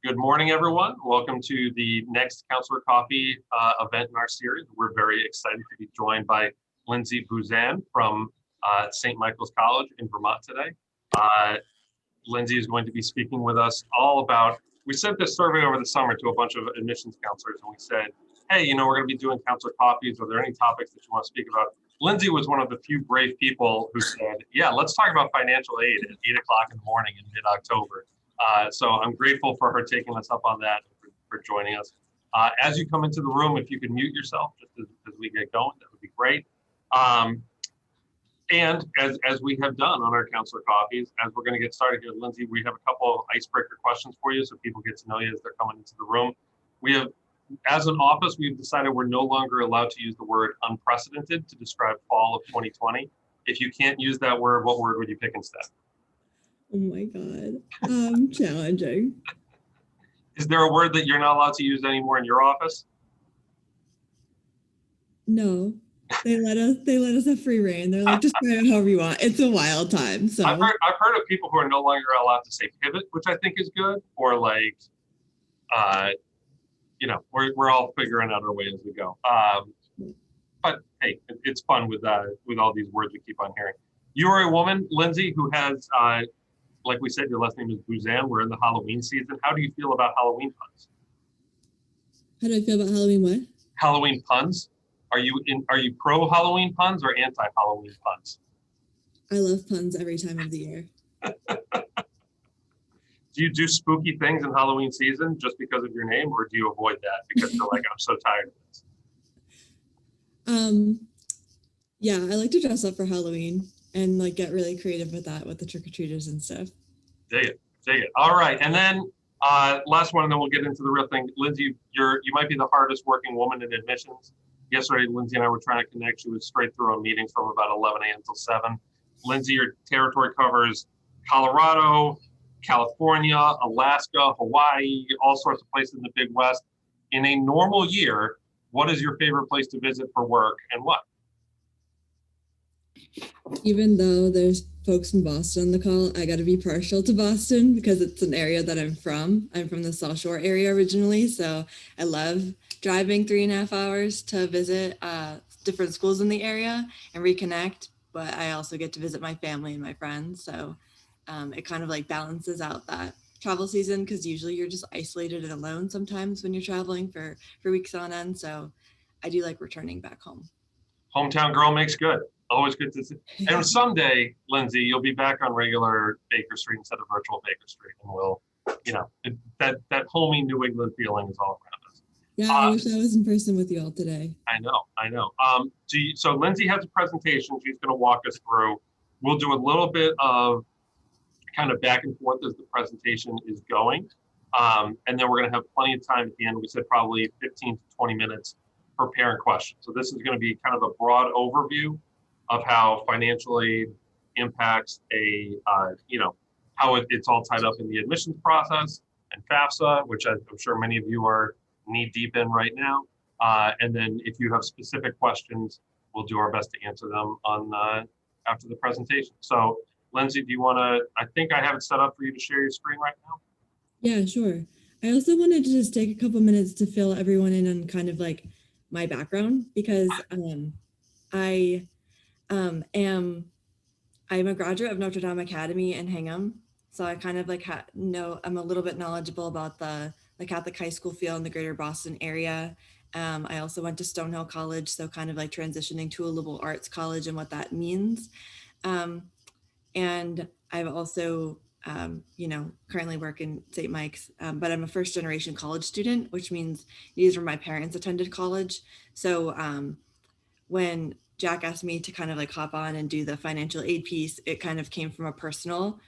Good morning, everyone. Welcome to the next Counselor Coffee event in our series. We're very excited to be joined by Lindsay Bouzan from St. Michael's College in Vermont today. Lindsay is going to be speaking with us all about, we sent this survey over the summer to a bunch of admissions counselors and we said, hey, we're going to be doing Counselor Coffees. Are there any topics that you want to speak about? Lindsay was one of the few brave people who said, yeah, let's talk about financial aid at 8 o'clock in the morning in mid-October. So I'm grateful for her taking us up on that, for joining us. As you come into the room, if you could mute yourself just as we get going, that would be great. And as we have done on our Counselor Coffees, as we're going to get started here, Lindsay, we have a couple of icebreaker questions for you so people get to know you as they're coming into the room. We have, as an office, we've decided we're no longer allowed to use the word unprecedented to describe fall of 2020. If you can't use that word, what word would you pick instead? Oh my God, challenging. Is there a word that you're not allowed to use anymore in your office? No, they let us have free reign. They're like, just try it however you want. It's a wild time. So I've heard of people who are no longer allowed to say pivot, which I think is good, or like, we're all figuring out our way as we go. But hey, it's fun with all these words we keep on hearing. You are a woman, Lindsay, who has, like we said, your last name is Bouzan. We're in the Halloween season. How do you feel about Halloween puns? how do I feel about Halloween? What? Halloween puns? Are you pro Halloween puns or anti Halloween puns? I love puns every time of the year. Do you do spooky things in Halloween season just because of your name, or do you avoid that because you're like, I'm so tired of this? Yeah, I like to dress up for Halloween and like get really creative with that, with the trick-or-treaters and stuff. Dig it. All right, and then last one, and then we'll get into the real thing. Lindsay, you might be the hardest working woman in admissions. Yesterday, Lindsay and I were trying to connect. She was straight through on meetings from about 11 a.m. till 7. Lindsay, your territory covers Colorado, California, Alaska, Hawaii, all sorts of places in the Big West. In a normal year, what is your favorite place to visit for work and what? Even though there's folks from Boston on the call, I got to be partial to Boston because it's an area that I'm from. I'm from the South Shore area originally, so I love driving 3.5 hours to visit different schools in the area and reconnect. But I also get to visit my family and my friends, so it kind of like balances out that travel season because usually you're just isolated and alone sometimes when you're traveling for weeks on end. So I do like returning back home. Hometown girl makes good. Always good to see. And someday, Lindsay, you'll be back on regular Baker Street instead of virtual Baker Street, and we'll, that homey New England feeling is all around us. Yeah, I wish I was in person with you all today. I know. So Lindsay has a presentation she's going to walk us through. We'll do a little bit of kind of back and forth as the presentation is going. And then we're going to have plenty of time at the end. We said probably 15 to 20 minutes for parent questions. So this is going to be kind of a broad overview of how financial aid impacts how it's all tied up in the admissions process and FAFSA, which I'm sure many of you are knee deep in right now. And then if you have specific questions, we'll do our best to answer them after the presentation. So Lindsay, do you want to, I think I have it set up for you to share your screen right now. Yeah, sure. I also wanted to just take a couple minutes to fill everyone in on kind of like my background because I'm a graduate of Notre Dame Academy in Hingham. So I kind of like I'm a little bit knowledgeable about the Catholic high school field in the greater Boston area. I also went to Stonehill College, so kind of like transitioning to a liberal arts college and what that means. And I've also, currently work in St. Mike's, but I'm a first generation college student, which means these were my parents attended college. So when Jack asked me to kind of like hop on and do the financial aid piece, it kind of came from a personal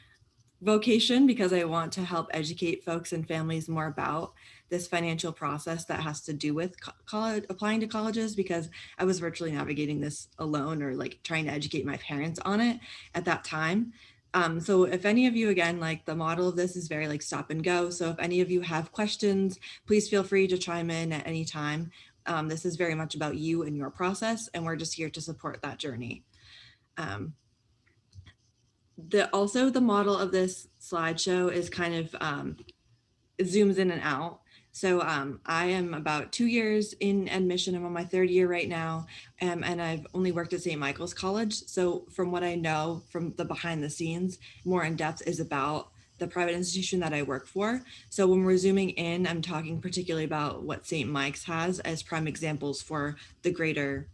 vocation because I want to help educate folks and families more about this financial process that has to do with college, applying to colleges, because I was virtually navigating this alone or like trying to educate my parents on it at that time. So if any of you, again, like the model of this is very like stop and go. So if any of you have questions, please feel free to chime in at any time. This is very much about you and your process, and we're just here to support that journey. Also the model of this slideshow is kind of zooms in and out. So I am about 2 years in admission. I'm on my third year right now, and I've only worked at St. Michael's College. So from what I know from the behind the scenes, more in depth is about the private institution that I work for. So when we're zooming in, I'm talking particularly about what St. Mike's has as prime examples for the greater,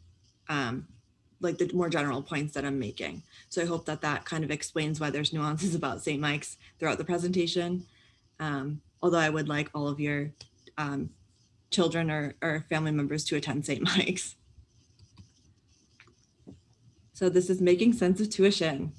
like the more general points that I'm making. So I hope that that kind of explains why there's nuances about St. Mike's throughout the presentation. Although I would like all of your children or family members to attend St. Mike's. So this is making sense of tuition.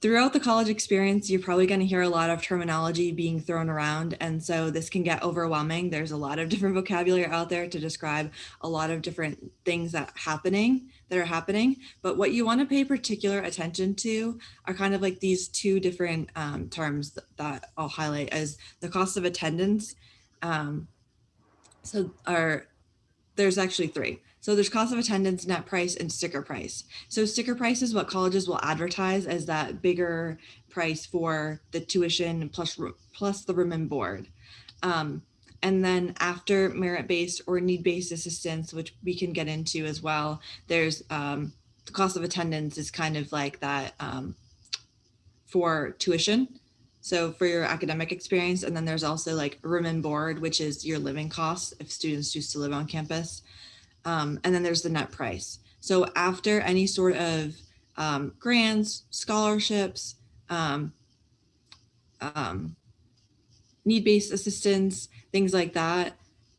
Throughout the college experience, you're probably going to hear a lot of terminology being thrown around. And so this can get overwhelming. There's a lot of different vocabulary out there to describe a lot of different things that are happening. But what you want to pay particular attention to are kind of like these two different terms that I'll highlight as the cost of attendance. There's actually three. So there's cost of attendance, net price, and sticker price. So sticker price is what colleges will advertise as that bigger price for the tuition plus the room and board. And then after merit-based or need-based assistance, which we can get into as well, there's the cost of attendance is kind of like that for tuition. So for your academic experience, and then there's also like room and board, which is your living costs if students choose to live on campus. And then there's the net price. So after any sort of grants, scholarships, need-based assistance, things like that,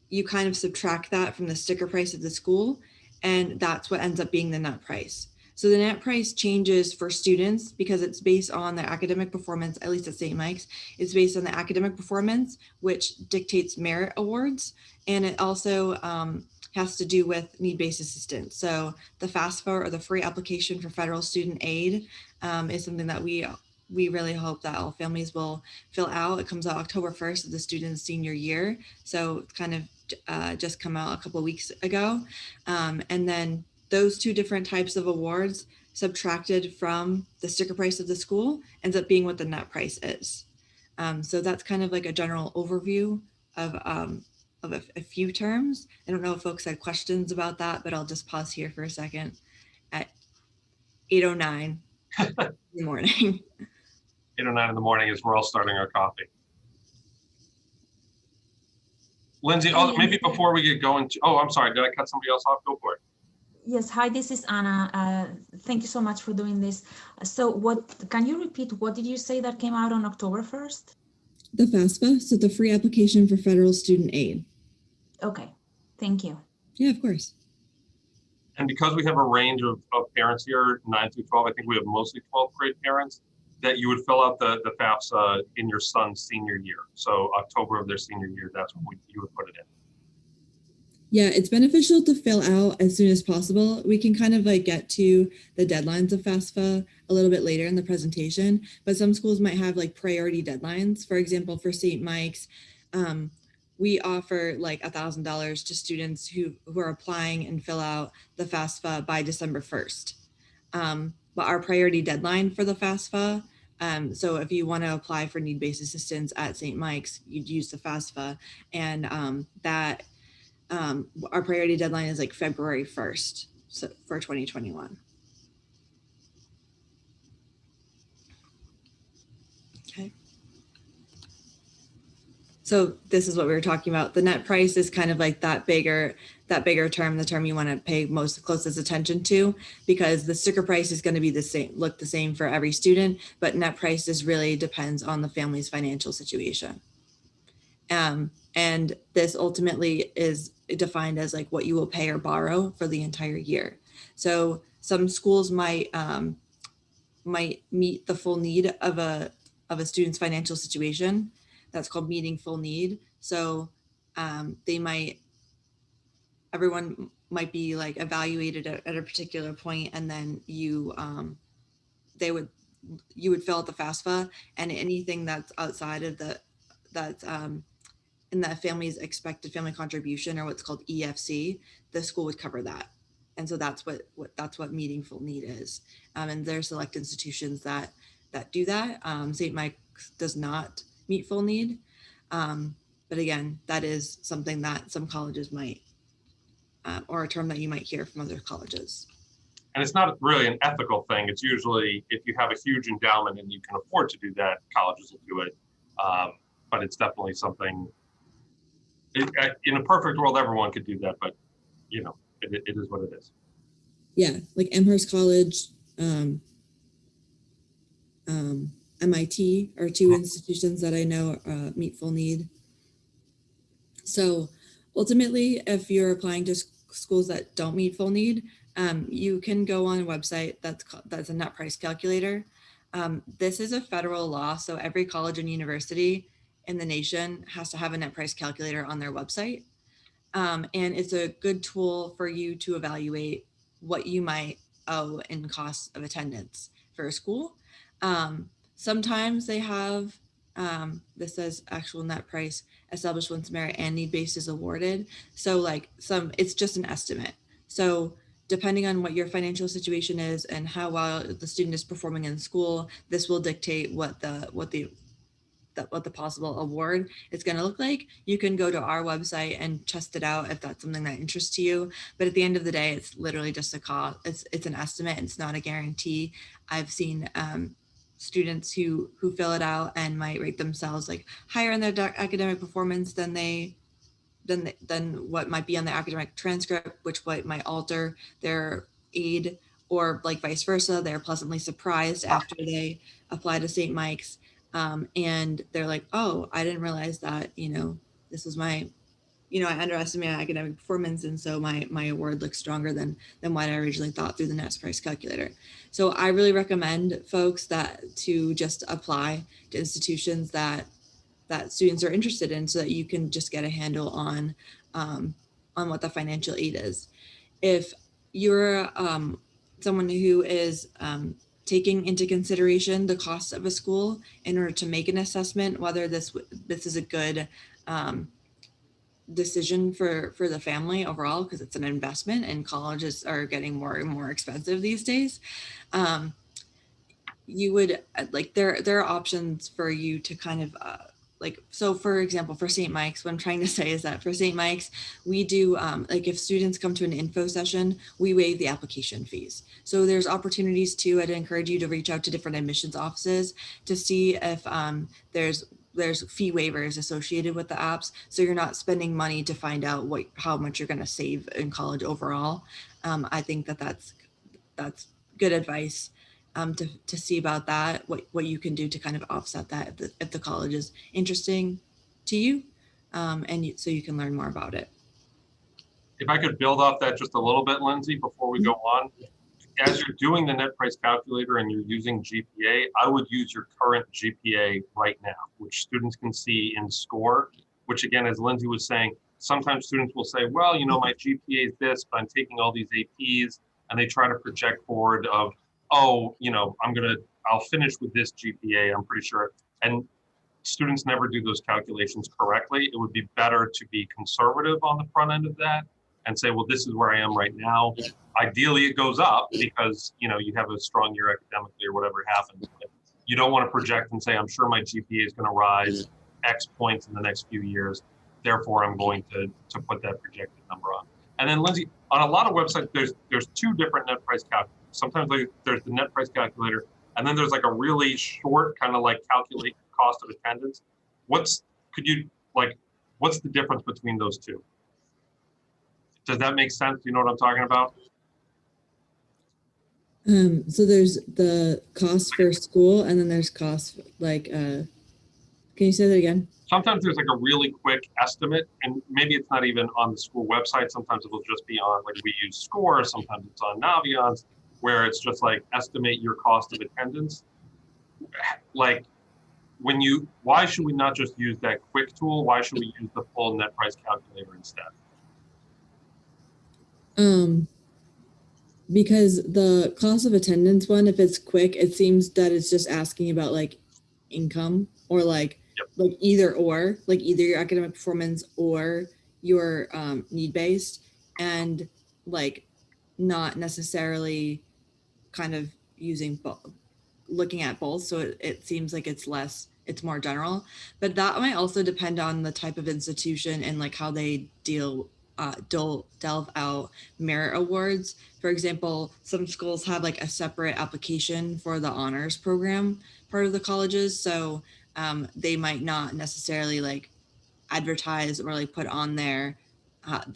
you kind of subtract that from the sticker price of the school, and that's what ends up being the net price. So the net price changes for students because it's based on their academic performance, at least at St. Mike's. It's based on the academic performance, which dictates merit awards. And it also has to do with need-based assistance. So the FAFSA, or the free application for federal student aid, is something that we really hope that all families will fill out. It comes out October 1st of the student's senior year. So it's kind of just come out a couple of weeks ago. And then those two different types of awards subtracted from the sticker price of the school ends up being what the net price is. So that's kind of like a general overview of a few terms. I don't know if folks had questions about that, but I'll just pause here for a second at 8:09 in the morning. 8:09 in the morning as we're all starting our coffee. Lindsay, maybe before we get going, I'm sorry, did I cut somebody else off? Go for it. Yes, hi, this is Anna. Thank you so much for doing this. So can you repeat, what did you say that came out on October 1st? The FAFSA, so the free application for federal student aid. Okay, thank you. Yeah, of course. And because we have a range of parents here, 9 through 12, I think we have mostly 12th grade parents, that you would fill out the FAFSA in your son's senior year. So October of their senior year, that's when you would put it in. Yeah, it's beneficial to fill out as soon as possible. We can kind of like get to the deadlines of FAFSA a little bit later in the presentation, but some schools might have like priority deadlines. For example, for St. Mike's, we offer like $1,000 to students who are applying and fill out the FAFSA by December 1st. But our priority deadline for the FAFSA, so if you want to apply for need-based assistance at St. Mike's, you'd use the FAFSA, and our priority deadline is like February 1st for 2021. Okay. So this is what we were talking about. The net price is kind of like that bigger term, the term you want to pay closest attention to, because the sticker price is going to be the same for every student, but net price really depends on the family's financial situation. And this ultimately is defined as like what you will pay or borrow for the entire year. So some schools might meet the full need of a student's financial situation. That's called meeting full need. So everyone might be like evaluated at a particular point, and then you would fill out the FAFSA, and anything that's outside of in that family's expected family contribution, or what's called EFC, the school would cover that. And so that's what meeting full need is. And there's select institutions that do that. St. Mike's does not meet full need. But again, that is something that some colleges might, or a term that you might hear from other colleges. And it's not really an ethical thing. It's usually if you have a huge endowment and you can afford to do that, colleges will do it. But it's definitely something, in a perfect world, everyone could do that, but you know, it is what it is. Yeah, like Amherst College, MIT are two institutions that I know meet full need. So ultimately, if you're applying to schools that don't meet full need, you can go on a website that's a net price calculator. This is a federal law, so every college and university in the nation has to have a net price calculator on their website. And it's a good tool for you to evaluate what you might owe in costs of attendance for a school. Sometimes they have, this says actual net price established once merit and need based is awarded. So like it's just an estimate. So depending on what your financial situation is and how well the student is performing in school, this will dictate what the possible award is going to look like. You can go to our website and test it out if that's something that interests you. But at the end of the day, it's literally just a cost. It's an estimate. It's not a guarantee. I've seen students who fill it out and might rate themselves like higher in their academic performance than what might be on the academic transcript, which might alter their aid, or like vice versa. They're pleasantly surprised after they apply to St. Mike's. And they're like, oh, I didn't realize that, this was I underestimated my academic performance. And so my award looks stronger than what I originally thought through the net price calculator. So I really recommend folks to just apply to institutions that students are interested in, so that you can just get a handle on what the financial aid is. If you're someone who is taking into consideration the cost of a school in order to make an assessment whether this is a good decision for the family overall, because it's an investment and colleges are getting more and more expensive these days, you would there are options for you to kind of so for example, for St. Mike's, what I'm trying to say is that for St. Mike's, we do if students come to an info session, we waive the application fees. So there's opportunities too. I'd encourage you to reach out to different admissions offices to see if there's fee waivers associated with the apps, so you're not spending money to find out how much you're going to save in college overall. I think that's good advice. To see about that, what you can do to kind of offset that if the college is interesting to you, so you can learn more about it. If I could build off that just a little bit, Lindsay, before we go on, as you're doing the net price calculator and you're using GPA, I would use your current GPA right now, which students can see in SCORE, which again, as Lindsay was saying, sometimes students will say, well, my GPA is this, but I'm taking all these APs, and they try to project forward of, oh, I'll finish with this GPA, I'm pretty sure. And students never do those calculations correctly. It would be better to be conservative on the front end of that and say, well, this is where I am right now. Ideally, it goes up because, you have a strong year academically or whatever happens. But you don't want to project and say, I'm sure my GPA is going to rise X points in the next few years. Therefore, I'm going to put that projected number on. And then, Lindsay, on a lot of websites, there's two different net price calculators. Sometimes there's the net price calculator, and then there's like a really short kind of like calculate cost of attendance. What's the difference between those two? Does that make sense? Do you know what I'm talking about? So there's the cost for school, and then there's cost can you say that again? Sometimes there's like a really quick estimate, and maybe it's not even on the school website. Sometimes it'll just be on, like, we use SCORE, sometimes it's on Naviance, where it's just like estimate your cost of attendance. Like, why should we not just use that quick tool? Why should we use the full net price calculator instead? Because the cost of attendance one, if it's quick, it seems that it's just asking about like income or like either your academic performance or your need based, and like not necessarily kind of looking at both. So it seems like it's less it's more general, but that might also depend on the type of institution and like how they delve out merit awards. For example, some schools have like a separate application for the honors program part of the colleges, so they might not necessarily like advertise or like put on there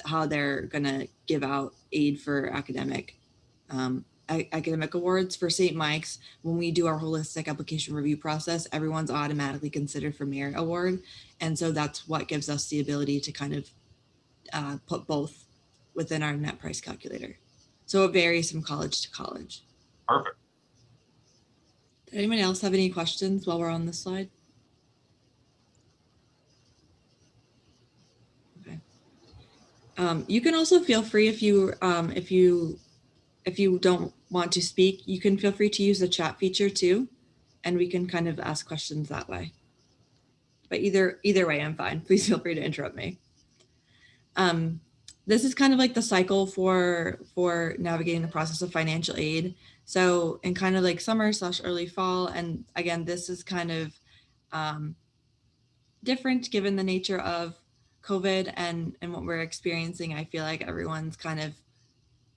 how they're gonna give out aid for academic awards. For St. Mike's, when we do our holistic application review process, everyone's automatically considered for merit award, and so that's what gives us the ability to kind of put both within our net price calculator. So it varies from college to college. Perfect. Did anyone else have any questions while we're on this slide? Okay. You can also feel free if you don't want to speak, you can feel free to use the chat feature too, and we can kind of ask questions that way. But either way, I'm fine. Please feel free to interrupt me. This is kind of like the cycle for navigating the process of financial aid. So in kind of like summer/early fall, and again, this is kind of different given the nature of COVID and what we're experiencing. I feel like everyone's kind of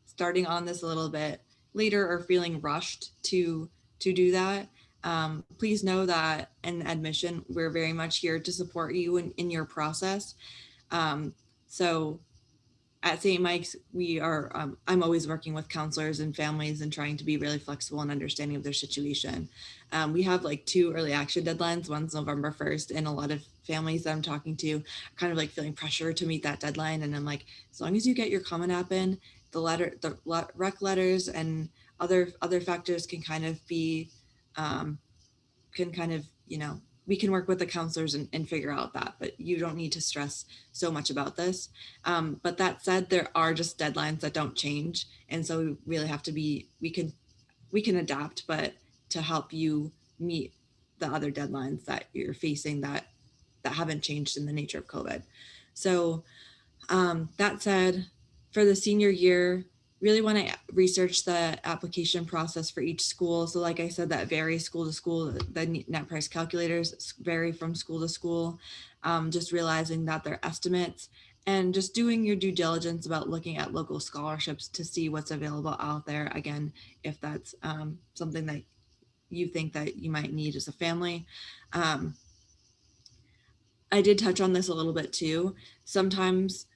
starting on this a little bit later or feeling rushed to do that. Please know that in admission, we're very much here to support you in your process. So at St. Mike's, we are, I'm always working with counselors and families and trying to be really flexible and understanding of their situation. We have like 2 early action deadlines. One's November 1st, and a lot of families that I'm talking to are kind of like feeling pressure to meet that deadline. And I'm like, as long as you get your Common App in, the rec letters and other factors can kind of be, we can work with the counselors and figure out that, but you don't need to stress so much about this. But that said, there are just deadlines that don't change. And so we really have to be, we can adapt, but to help you meet the other deadlines that you're facing that haven't changed in the nature of COVID. So that said, for the senior year, really want to research the application process for each school. So like I said, that varies school to school. The net price calculators vary from school to school. Just realizing that they're estimates and just doing your due diligence about looking at local scholarships to see what's available out there. Again, if that's something that you think that you might need as a family. I did touch on this a little bit too. Sometimes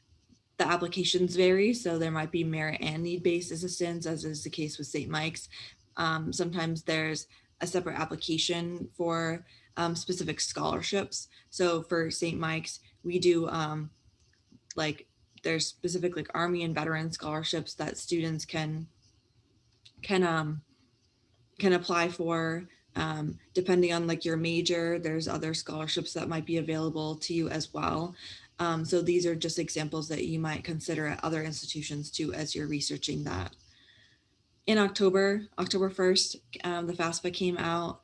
the applications vary, so there might be merit and need-based assistance, as is the case with St. Mike's. Sometimes there's a separate application for specific scholarships. So for St. Mike's, we do there's specific like Army and veteran scholarships that students can apply for. Depending on like your major, there's other scholarships that might be available to you as well. So these are just examples that you might consider at other institutions too as you're researching that. In October 1st, the FAFSA came out.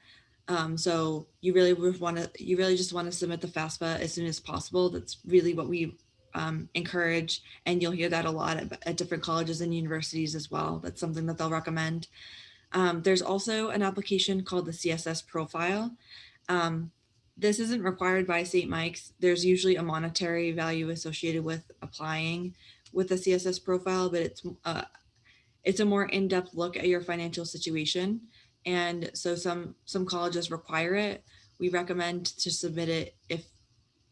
So you really just want to submit the FAFSA as soon as possible. That's really what we encourage, and you'll hear that a lot at different colleges and universities as well. That's something that they'll recommend. There's also an application called the CSS profile. This isn't required by St. Mike's. There's usually a monetary value associated with applying with the CSS profile, but it's a more in-depth look at your financial situation. And so some colleges require it. We recommend to submit it if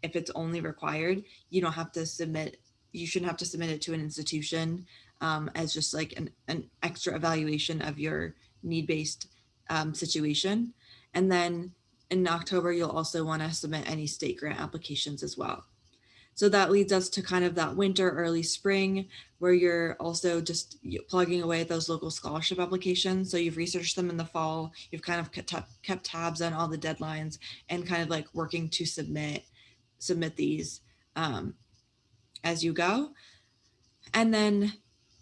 it's only required. You don't have to submit. You shouldn't have to submit it to an institution as just like an extra evaluation of your need-based situation. And then in October, you'll also want to submit any state grant applications as well. So that leads us to kind of that winter, early spring, where you're also just plugging away at those local scholarship applications. So you've researched them in the fall, you've kind of kept tabs on all the deadlines and kind of like working to submit these as you go. And then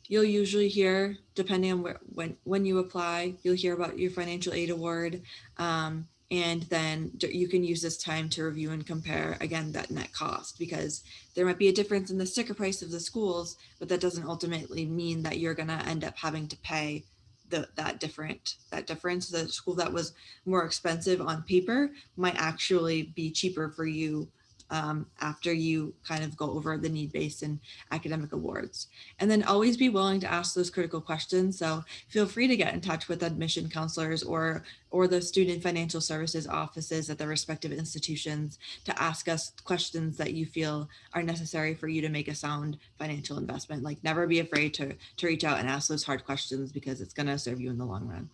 you'll usually hear, depending on when you apply, you'll hear about your financial aid award. And then you can use this time to review and compare, again, that net cost, because there might be a difference in the sticker price of the schools, but that doesn't ultimately mean that you're going to end up having to pay that difference. The school that was more expensive on paper might actually be cheaper for you after you kind of go over the need-based and academic awards. And then always be willing to ask those critical questions. So feel free to get in touch with admission counselors or the student financial services offices at the respective institutions to ask us questions that you feel are necessary for you to make a sound financial investment. Like, never be afraid to reach out and ask those hard questions, because it's going to serve you in the long run.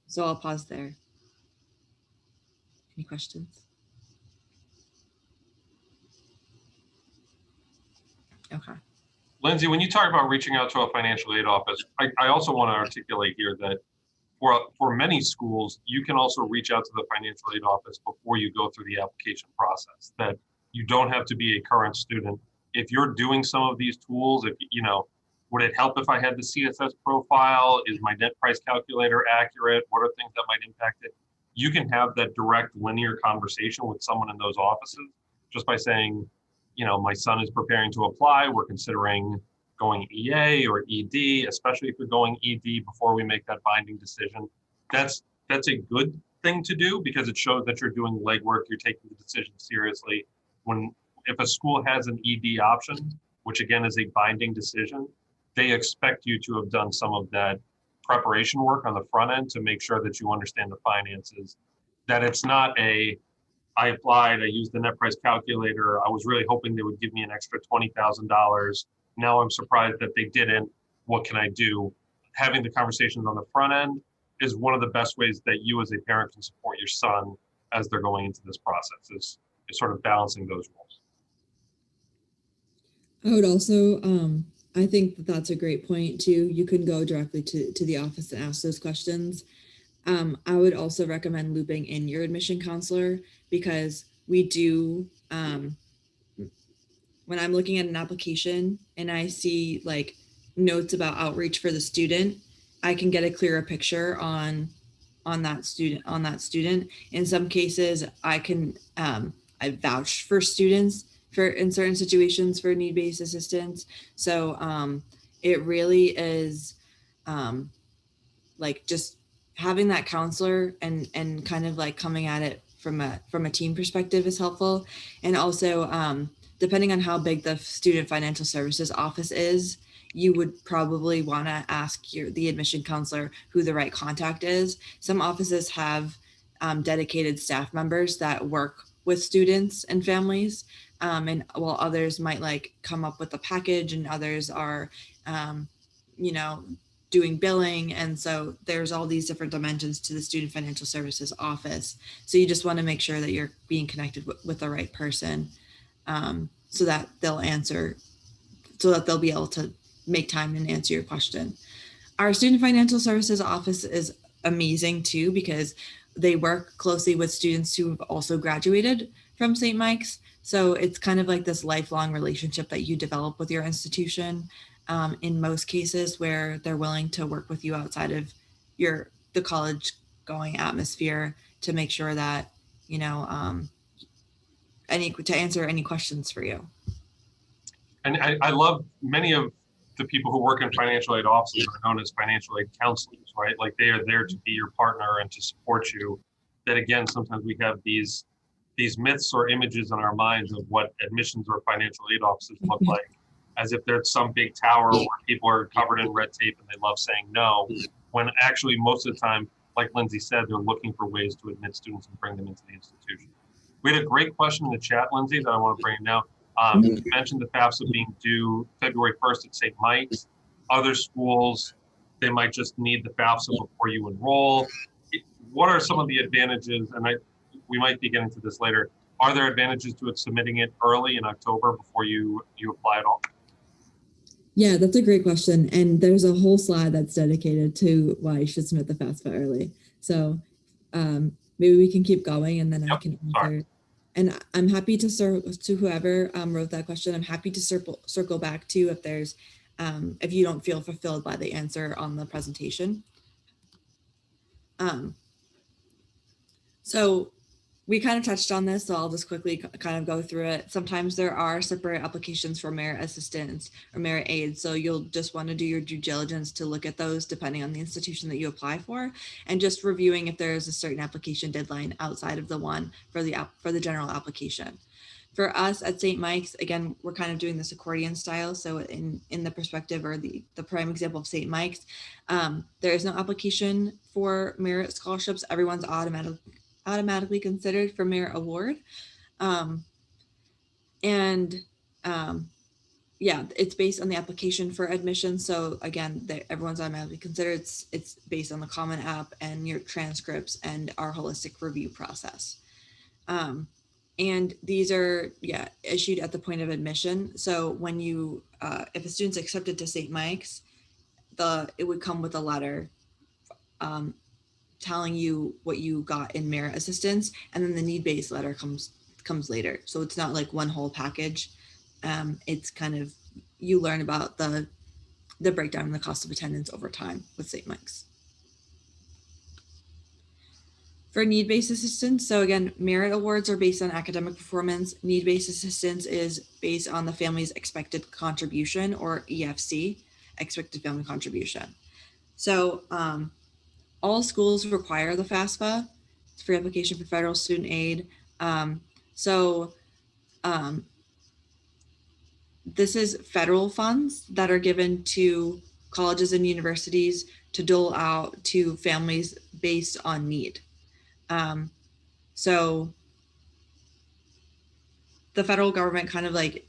So I'll pause there. Any questions? Okay. Lindsay, when you talk about reaching out to a financial aid office, I also want to articulate here that for many schools, you can also reach out to the financial aid office before you go through the application process. That you don't have to be a current student. If you're doing some of these tools, if you know, would it help if I had the CSS profile? Is my net price calculator accurate? What are things that might impact it? You can have that direct linear conversation with someone in those offices just by saying, you know, my son is preparing to apply. We're considering going EA or ED, especially if you're going ED before we make that binding decision. That's a good thing to do, because it shows that you're doing legwork, you're taking the decision seriously. If a school has an ED option, which again is a binding decision, they expect you to have done some of that preparation work on the front end to make sure that you understand the finances, that it's not I applied, I used the net price calculator, I was really hoping they would give me an extra $20,000. Now I'm surprised that they didn't. What can I do? Having the conversations on the front end is one of the best ways that you as a parent can support your son as they're going into this process, is sort of balancing those roles. I would also, I think that's a great point too. You can go directly to the office and ask those questions. I would also recommend looping in your admission counselor, because we do, when I'm looking at an application and I see like notes about outreach for the student, I can get a clearer picture on that student. In some cases, I vouch for students in certain situations for need-based assistance. So it really is like just having that counselor and kind of like coming at it from a team perspective is helpful. And also, depending on how big the student financial services office is, you would probably want to ask the admission counselor who the right contact is. Some offices have dedicated staff members that work with students and families, and while others might like come up with a package, and others are, doing billing. And so there's all these different dimensions to the student financial services office. So you just want to make sure that you're being connected with the right person, so that they'll be able to make time and answer your question. Our student financial services office is amazing too, because they work closely with students who have also graduated from St. Mike's. So it's kind of like this lifelong relationship that you develop with your institution. In most cases, where they're willing to work with you outside of the college going atmosphere to make sure that, to answer any questions for you. And I love many of the people who work in financial aid offices are known as financial aid counselors, right? Like they are there to be your partner and to support you. That again, sometimes we have these myths or images in our minds of what admissions or financial aid offices look like, as if there's some big tower where people are covered in red tape and they love saying no, when actually most of the time, like Lindsay said, they're looking for ways to admit students and bring them into the institution. We had a great question in the chat, Lindsay, that I want to bring in now. You mentioned the FAFSA being due February 1st at St. Mike's. Other schools, they might just need the FAFSA before you enroll. What are some of the advantages, and we might be getting to this later, are there advantages to it submitting it early in October before you apply at all? Yeah, that's a great question. And there's a whole slide that's dedicated to why you should submit the FAFSA early. So maybe we can keep going, and then I can answer. Sorry. And I'm happy to whoever wrote that question, I'm happy to circle back to if there's, if you don't feel fulfilled by the answer on the presentation. So We kind of touched on this, so I'll just quickly kind of go through it. Sometimes there are separate applications for merit assistance or merit aid. So you'll just want to do your due diligence to look at those depending on the institution that you apply for, and just reviewing if there is a certain application deadline outside of the one for the general application. For us at St. Mike's, again, we're kind of doing this accordion style. So in the perspective or the prime example of St. Mike's, there is no application for merit scholarships. Everyone's automatically considered for merit award. Yeah, it's based on the application for admission. So again, everyone's automatically considered. It's based on the Common App and your transcripts and our holistic review process. And these are, issued at the point of admission. So when you, if a student's accepted to St. Mike's, it would come with a letter telling you what you got in merit assistance, and then the need-based letter comes later. So it's not like one whole package. It's kind of, you learn about the breakdown and the cost of attendance over time with St. Mike's. For need-based assistance, so again, merit awards are based on academic performance. Need-based assistance is based on the family's expected contribution, or EFC, expected family contribution. So all schools require the FAFSA. It's free application for federal student aid. This is federal funds that are given to colleges and universities to dole out to families based on need. So the federal government kind of like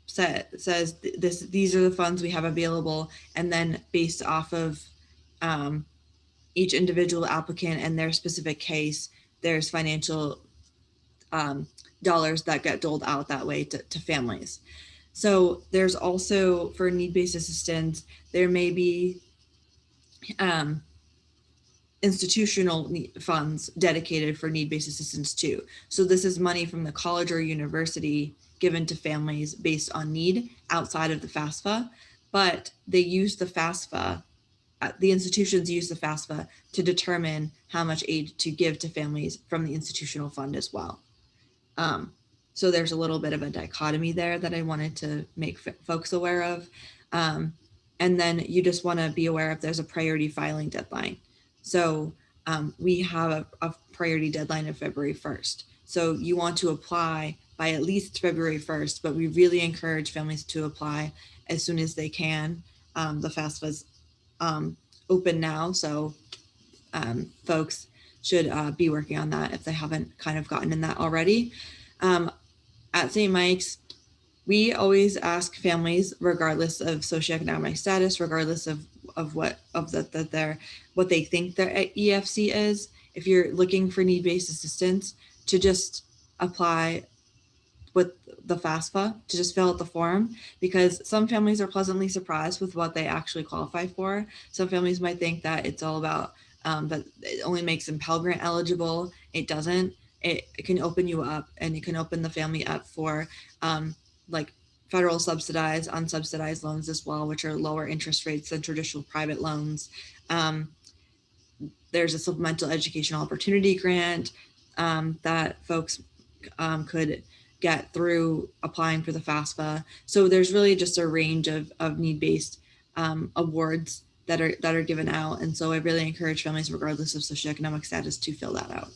says these are the funds we have available, and then based off of each individual applicant and their specific case, there's financial dollars that get doled out that way to families. So there's also, for need-based assistance, there may be institutional funds dedicated for need-based assistance too. So this is money from the college or university given to families based on need outside of the FAFSA, but they use the FAFSA, the institutions use the FAFSA to determine how much aid to give to families from the institutional fund as well. So there's a little bit of a dichotomy there that I wanted to make folks aware of. And then you just want to be aware if there's a priority filing deadline. So we have a priority deadline of February 1st. So you want to apply by at least February 1st, but we really encourage families to apply as soon as they can. The FAFSA's open now, so folks should be working on that if they haven't kind of gotten in that already. At St. Mike's, we always ask families, regardless of socioeconomic status, regardless of what they think their EFC is, if you're looking for need-based assistance, to just apply with the FAFSA, to just fill out the form, because some families are pleasantly surprised with what they actually qualify for. Some families might think that it's all about that it only makes them Pell Grant eligible. It doesn't. It can open you up, and it can open the family up for like federal subsidized, unsubsidized loans as well, which are lower interest rates than traditional private loans. There's a supplemental educational opportunity grant that folks could get through applying for the FAFSA. So there's really just a range of need-based awards that are given out. And so I really encourage families, regardless of socioeconomic status, to fill that out.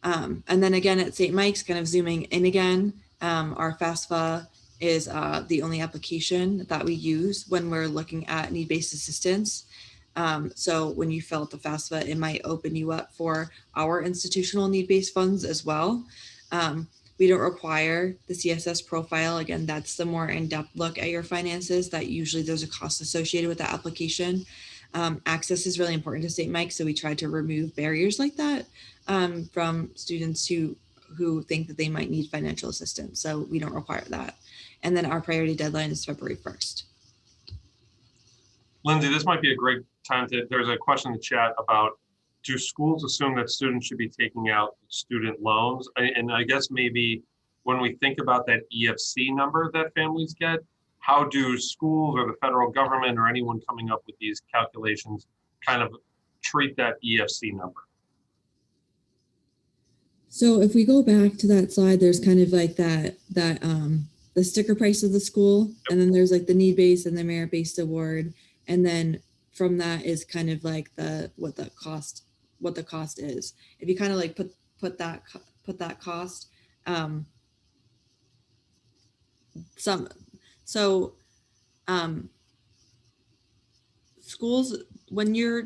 And then again, at St. Mike's, kind of zooming in again, our FAFSA is the only application that we use when we're looking at need-based assistance. So when you fill out the FAFSA, it might open you up for our institutional need-based funds as well. We don't require the CSS profile. Again, that's the more in-depth look at your finances, that usually there's a cost associated with the application. Access is really important to St. Mike's, so we try to remove barriers like that from students who think that they might need financial assistance. So we don't require that. And then our priority deadline is February 1st. Lindsay, this might be a great time there's a question in the chat about, do schools assume that students should be taking out student loans? And I guess maybe when we think about that EFC number that families get, how do schools or the federal government or anyone coming up with these calculations kind of treat that EFC number? So if we go back to that slide, there's kind of like the sticker price of the school, and then there's like the need-based and the merit-based award, and then from that is kind of like what the cost is. If you kind of like put that cost, schools, when you're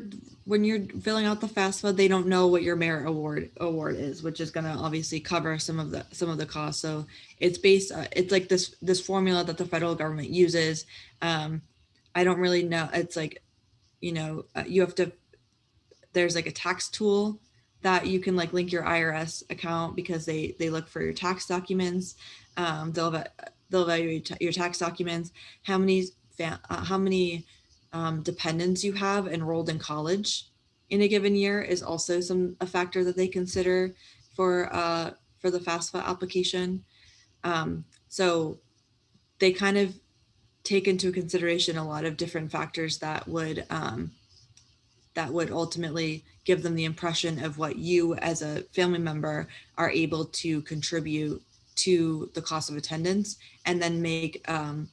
filling out the FAFSA, they don't know what your merit award is, which is going to obviously cover some of the costs. So it's based, it's like this formula that the federal government uses. I don't really know. It's like, you have to, there's like a tax tool that you can like link your IRS account, because they look for your tax documents. They'll evaluate your tax documents, how many dependents you have enrolled in college in a given year is also a factor that they consider for the FAFSA application. So they kind of take into consideration a lot of different factors that would ultimately give them the impression of what you as a family member are able to contribute to the cost of attendance, and then make an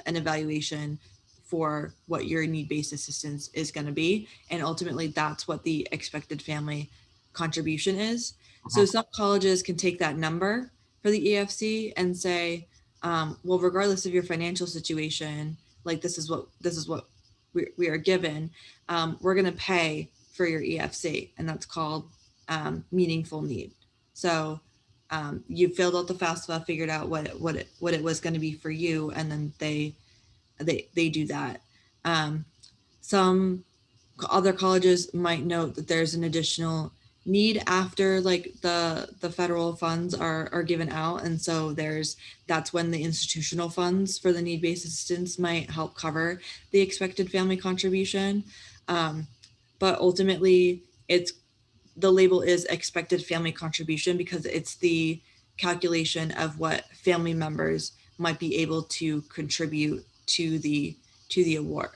evaluation for what your need-based assistance is going to be. And ultimately that's what the expected family contribution is. So some colleges can take that number for the EFC and say, well, regardless of your financial situation, like this is what we are given, we're going to pay for your EFC, and that's called meaningful need. So you filled out the FAFSA, figured out what it was going to be for you, and then they do that. Some other colleges might note that there's an additional need after like the federal funds are given out, and so that's when the institutional funds for the need-based assistance might help cover the expected family contribution. But ultimately the label is expected family contribution because it's the calculation of what family members might be able to contribute to the award,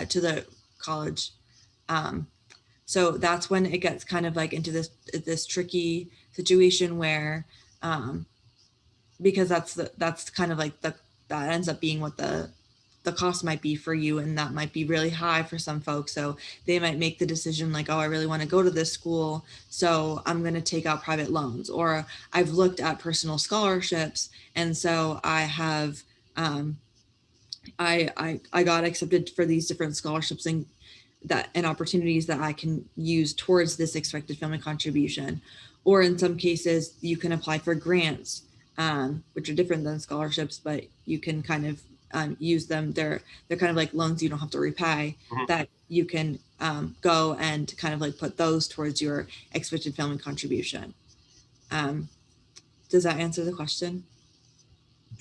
to the college. So that's when it gets kind of like into this tricky situation where, because that's kind of like that ends up being what the cost might be for you, and that might be really high for some folks. So they might make the decision like, oh, I really want to go to this school, so I'm going to take out private loans, or I've looked at personal scholarships, and so I have I got accepted for these different scholarships and opportunities that I can use towards this expected family contribution. Or in some cases, you can apply for grants, which are different than scholarships, but you can kind of use them. They're kind of like loans you don't have to repay, that you can go and kind of like put those towards your expected family contribution. Does that answer the question?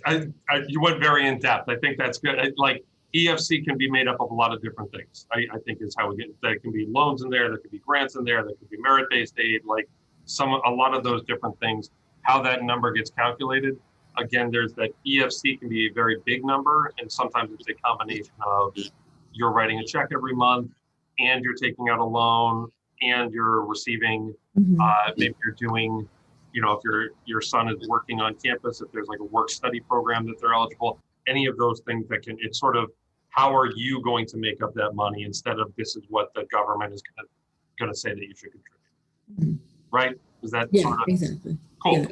You went very in depth. I think that's good. Like EFC can be made up of a lot of different things. I think is how we get. There can be loans in there. There could be grants in there. There could be merit-based aid. Like a lot of those different things. How that number gets calculated. Again, there's that EFC can be a very big number, and sometimes it's a combination of you're writing a check every month, and you're taking out a loan, and you're receiving. Maybe you're doing. If your son is working on campus, if there's like a work-study program that they're eligible, any of those things it's sort of, how are you going to make up that money instead of this is what the government is going to say that you should contribute, right? Is that sort of exactly cool? Yeah.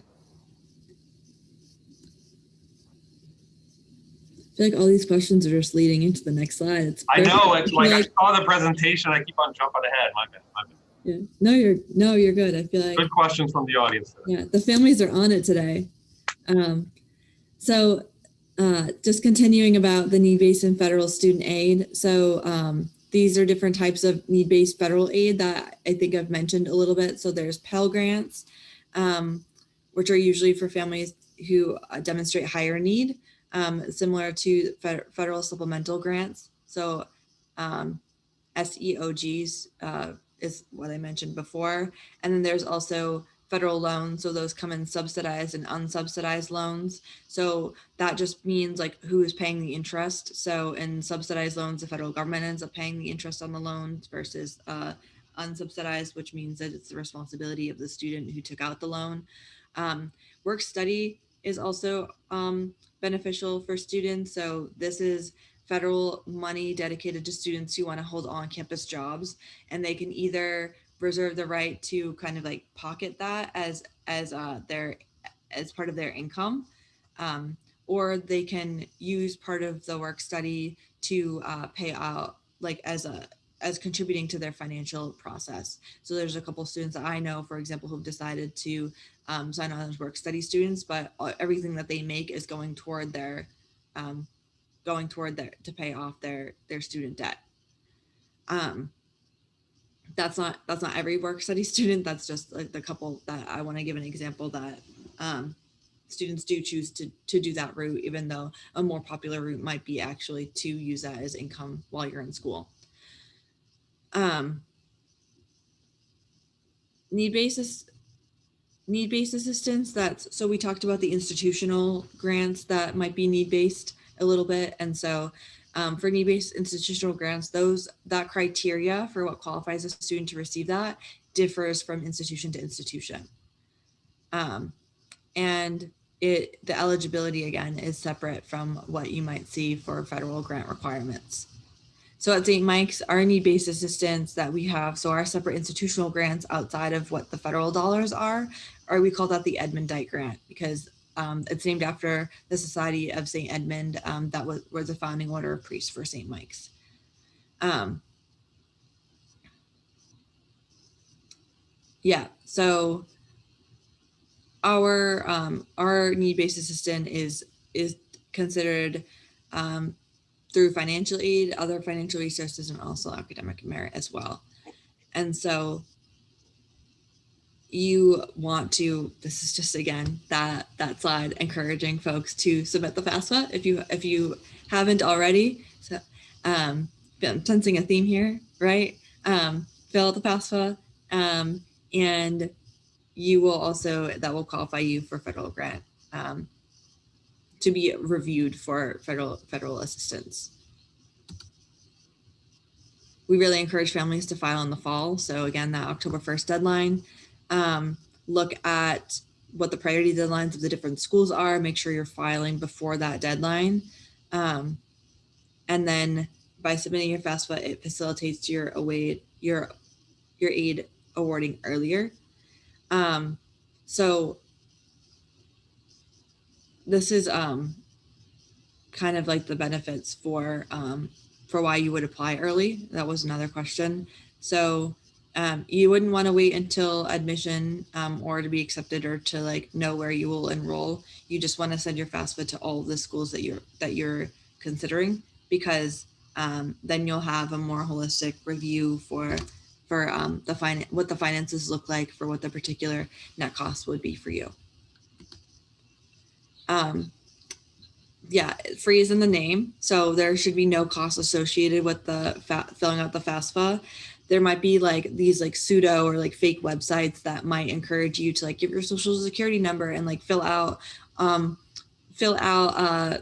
I feel like all these questions are just leading into the next slide. I know. It's like I saw the presentation. I keep on jumping ahead. My bad. Yeah. No, you're good. I feel like good questions from the audience today. Yeah, the families are on it today. So just continuing about the need-based and federal student aid. So these are different types of need-based federal aid that I think I've mentioned a little bit. So there's Pell Grants, which are usually for families who demonstrate higher need, similar to federal supplemental grants. So SEOGs is what I mentioned before. And then there's also federal loans. So those come in subsidized and unsubsidized loans. So that just means like who is paying the interest. So in subsidized loans, the federal government ends up paying the interest on the loans versus unsubsidized, which means that it's the responsibility of the student who took out the loan. Work study is also beneficial for students. So this is federal money dedicated to students who want to hold on-campus jobs, and they can either reserve the right to kind of like pocket that as part of their income, or they can use part of the work study to pay out like as contributing to their financial process. So there's a couple students that I know, for example, who've decided to sign on as work study students, but everything that they make is going toward their to pay off their student debt. That's not every work study student. That's just like the couple that I want to give an example that students do choose to do that route, even though a more popular route might be actually to use that as income while you're in school. Need-based assistance, so we talked about the institutional grants that might be need-based a little bit. And so for need-based institutional grants, that criteria for what qualifies a student to receive that differs from institution to institution. And the eligibility, again, is separate from what you might see for federal grant requirements. So at St. Mike's, our need-based assistance that we have, so our separate institutional grants outside of what the federal dollars are, or we call that the Edmundite grant, because it's named after the Society of St. Edmund that was the founding order of priests for St. Mike's. Yeah, so our need-based assistance is considered through financial aid, other financial resources, and also academic merit as well. And so you want to, this is just again that slide encouraging folks to submit the FAFSA if you haven't already. So I'm sensing a theme here, right? Fill out the FAFSA, and you will also, that will qualify you for federal grant to be reviewed for federal assistance. We really encourage families to file in the fall. So again, that October 1st deadline, look at what the priority deadlines of the different schools are, make sure you're filing before that deadline. And then by submitting your FAFSA, it facilitates your aid awarding earlier. So this is kind of like the benefits for why you would apply early. That was another question. So you wouldn't want to wait until admission or to be accepted or to like know where you will enroll. You just want to send your FAFSA to all of the schools that you're considering, because then you'll have a more holistic review for what the finances look like for what the particular net cost would be for you. Yeah, free is in the name, so there should be no cost associated with the filling out the FAFSA. There might be like these like pseudo or like fake websites that might encourage you to like give your social security number and like fill out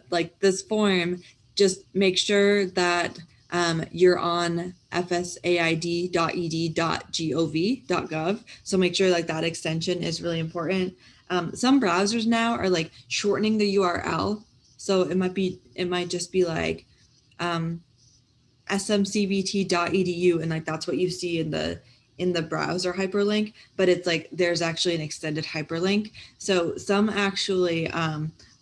like this form. Just make sure that you're on fsaid.ed.gov. So make sure like that extension is really important. Some browsers now are like shortening the URL. So it might just be like smcvt.edu, and like that's what you see in the browser hyperlink, but it's like there's actually an extended hyperlink. So some actually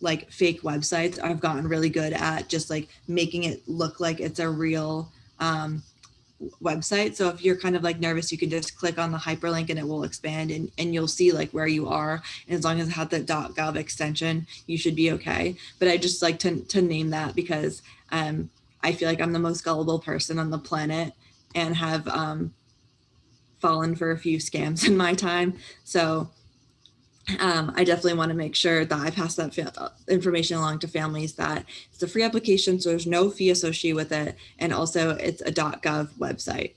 like fake websites I've gotten really good at just like making it look like it's a real website. So if you're kind of like nervous, you can just click on the hyperlink and it will expand and you'll see like where you are. And as long as it has the .gov extension, you should be okay. But I just like to name that because I feel like I'm the most gullible person on the planet and have fallen for a few scams in my time. So I definitely want to make sure that I pass that information along to families, that it's a free application, so there's no fee associated with it. And also it's a .gov website.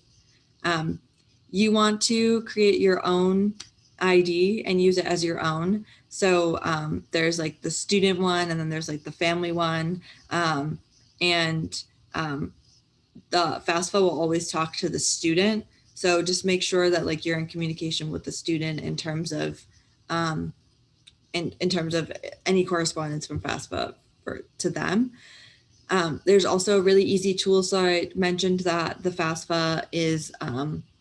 You want to create your own ID and use it as your own. So there's like the student one, and then there's like the family one. The FAFSA will always talk to the student. So just make sure that like you're in communication with the student in terms of in terms of any correspondence from FAFSA to them. There's also a really easy tool. So I mentioned that the FAFSA is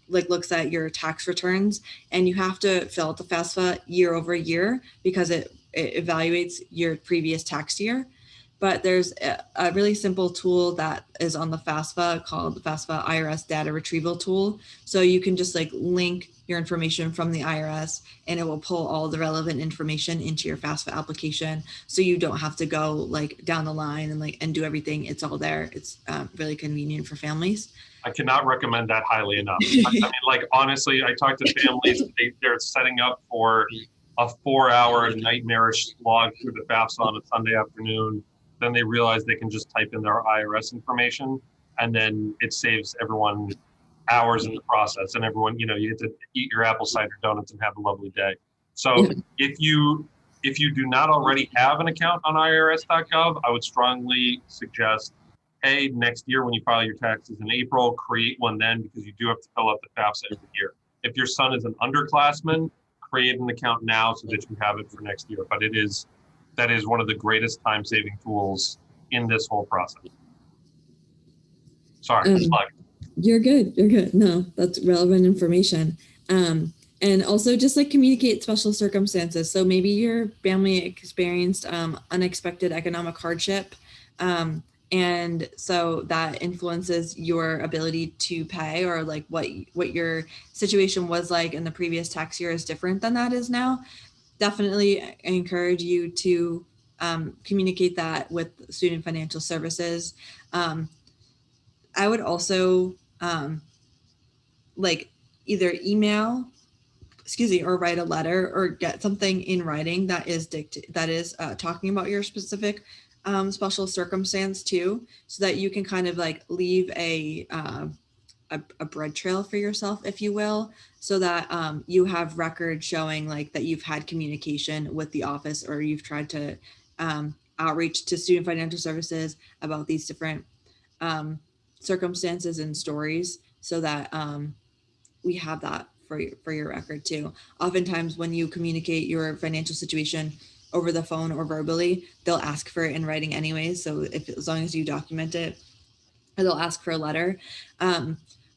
like looks at your tax returns, and you have to fill out the FAFSA year over year because it evaluates your previous tax year. But there's a really simple tool that is on the FAFSA called the FAFSA IRS data retrieval tool. So you can just like link your information from the IRS and it will pull all the relevant information into your FAFSA application. So you don't have to go like down the line and do everything. It's all there. It's really convenient for families. I cannot recommend that highly enough. I mean, like, honestly, I talk to families, they're setting up for a 4-hour nightmarish slog through the FAFSA on a Sunday afternoon. Then they realize they can just type in their IRS information, and then it saves everyone hours in the process. And everyone, you get to eat your apple cider donuts and have a lovely day. So if you do not already have an account on IRS.gov, I would strongly suggest, hey, next year when you file your taxes in April, create one then, because you do have to fill out the FAFSA every year. If your son is an underclassman, create an account now so that you have it for next year. But that is one of the greatest time-saving tools in this whole process. Sorry, plug. You're good. You're good. No, that's relevant information. And also just like communicate special circumstances. So maybe your family experienced unexpected economic hardship. And so that influences your ability to pay, or like what your situation was like in the previous tax year is different than that is now. Definitely encourage you to communicate that with Student Financial Services. I would also like either email, or write a letter or get something in writing that is talking about your specific special circumstance too, so that you can kind of like leave a bread trail for yourself, if you will, so that you have record showing like that you've had communication with the office, or you've tried to outreach to Student Financial Services about these different circumstances and stories, so that we have that for your record too. Oftentimes when you communicate your financial situation over the phone or verbally, they'll ask for it in writing anyways. So as long as you document it, or they'll ask for a letter.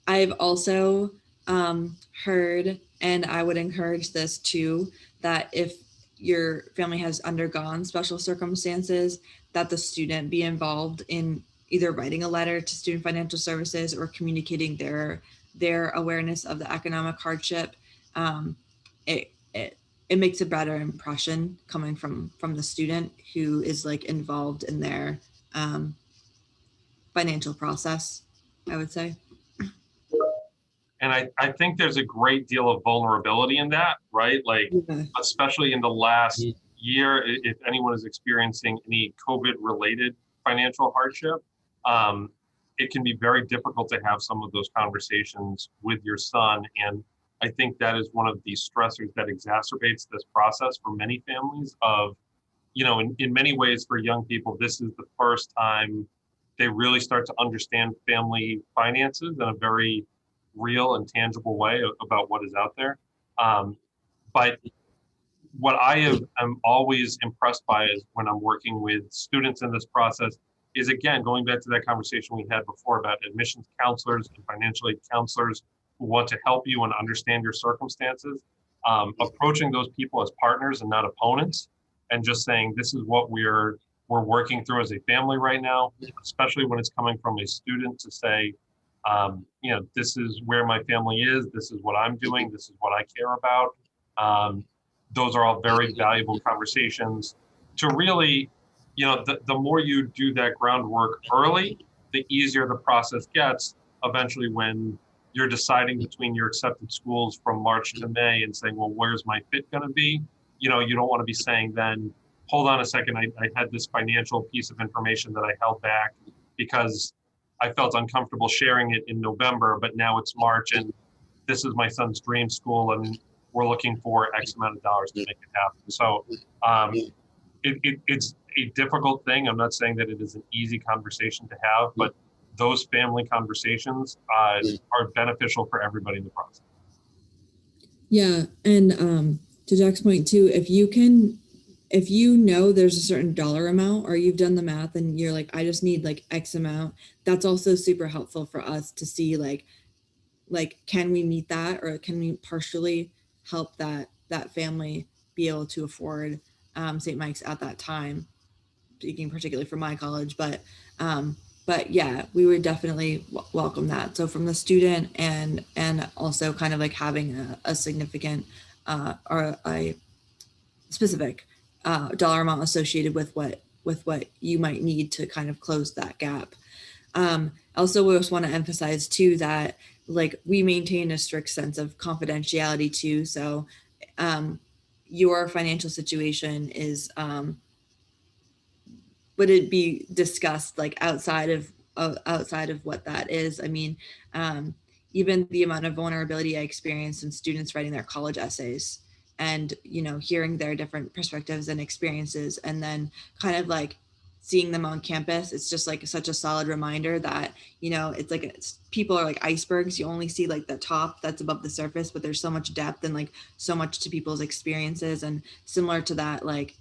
I've also heard, and I would encourage this too, that if your family has undergone special circumstances, that the student be involved in either writing a letter to Student Financial Services or communicating their awareness of the economic hardship. It makes a better impression coming from the student who is like involved in their financial process, I would say. And I think there's a great deal of vulnerability in that, right? Like, especially in the last year, if anyone is experiencing any COVID-related financial hardship, it can be very difficult to have some of those conversations with your son. And I think that is one of the stressors that exacerbates this process for many families of, in many ways for young people, this is the first time they really start to understand family finances in a very real and tangible way about what is out there. But what am always impressed by is when I'm working with students in this process is, again, going back to that conversation we had before about admissions counselors and financial aid counselors who want to help you and understand your circumstances, approaching those people as partners and not opponents, and just saying, this is what we're working through as a family right now, especially when it's coming from a student to say, this is where my family is, this is what I'm doing, this is what I care about. Those are all very valuable conversations to really, the more you do that groundwork early, the easier the process gets eventually when you're deciding between your accepted schools from March to May and saying, well, where's my fit going to be? You don't want to be saying then, hold on a second, I had this financial piece of information that I held back because I felt uncomfortable sharing it in November, but now it's March and this is my son's dream school and we're looking for X amount of dollars to make it happen. So it's a difficult thing. I'm not saying that it is an easy conversation to have, but those family conversations are beneficial for everybody in the process. Yeah, and to Jack's point too, if you know there's a certain dollar amount, or you've done the math and you're like, I just need like X amount, that's also super helpful for us to see like can we meet that, or can we partially help that family be able to afford St. Mike's at that time, speaking particularly for my college. But yeah, we would definitely welcome that. So from the student and also kind of like having a significant or a specific dollar amount associated with what you might need to kind of close that gap. Also, we just want to emphasize too that like we maintain a strict sense of confidentiality too. So your financial situation is would it be discussed like outside of what that is? I mean, even the amount of vulnerability I experienced in students writing their college essays, and hearing their different perspectives and experiences, and then kind of like seeing them on campus, it's just like such a solid reminder that it's like people are like icebergs. You only see like the top that's above the surface, but there's so much depth and like so much to people's experiences. And similar to that, like